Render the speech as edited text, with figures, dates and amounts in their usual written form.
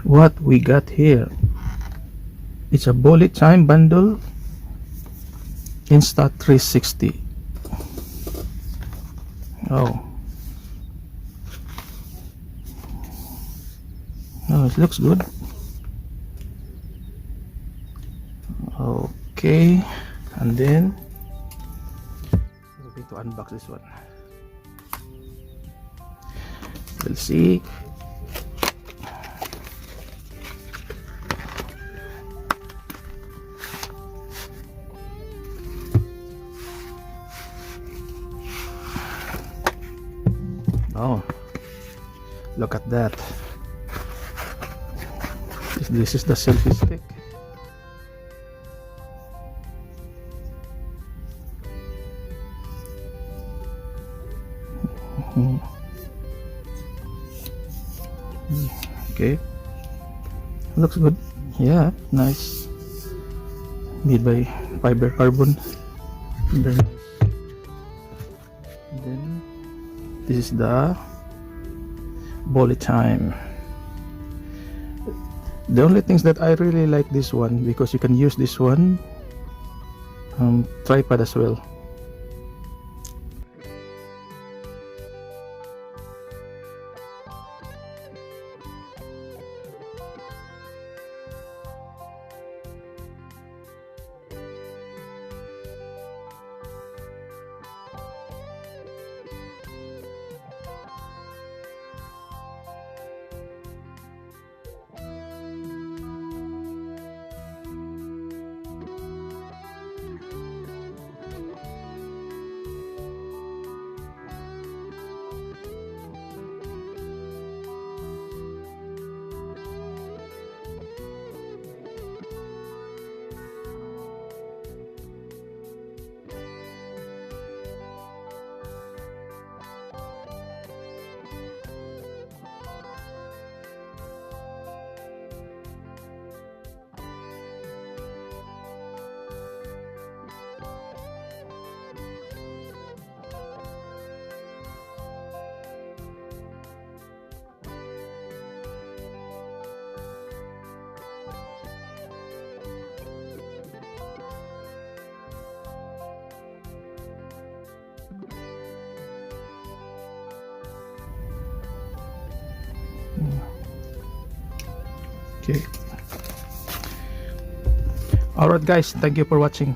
what we got here. It's a bullet time bundle, Insta 360. Oh, it looks good. Okay, and then we're going to unbox this one. We'll see. Oh, look at that. This is the selfie stick. Okay, looks good. Yeah, nice. Made by fiber carbon. Very nice. And then this is the bullet time. The only things that I really like this one, because you can use this one tripod as well. Okay. Alright guys, thank you for watching.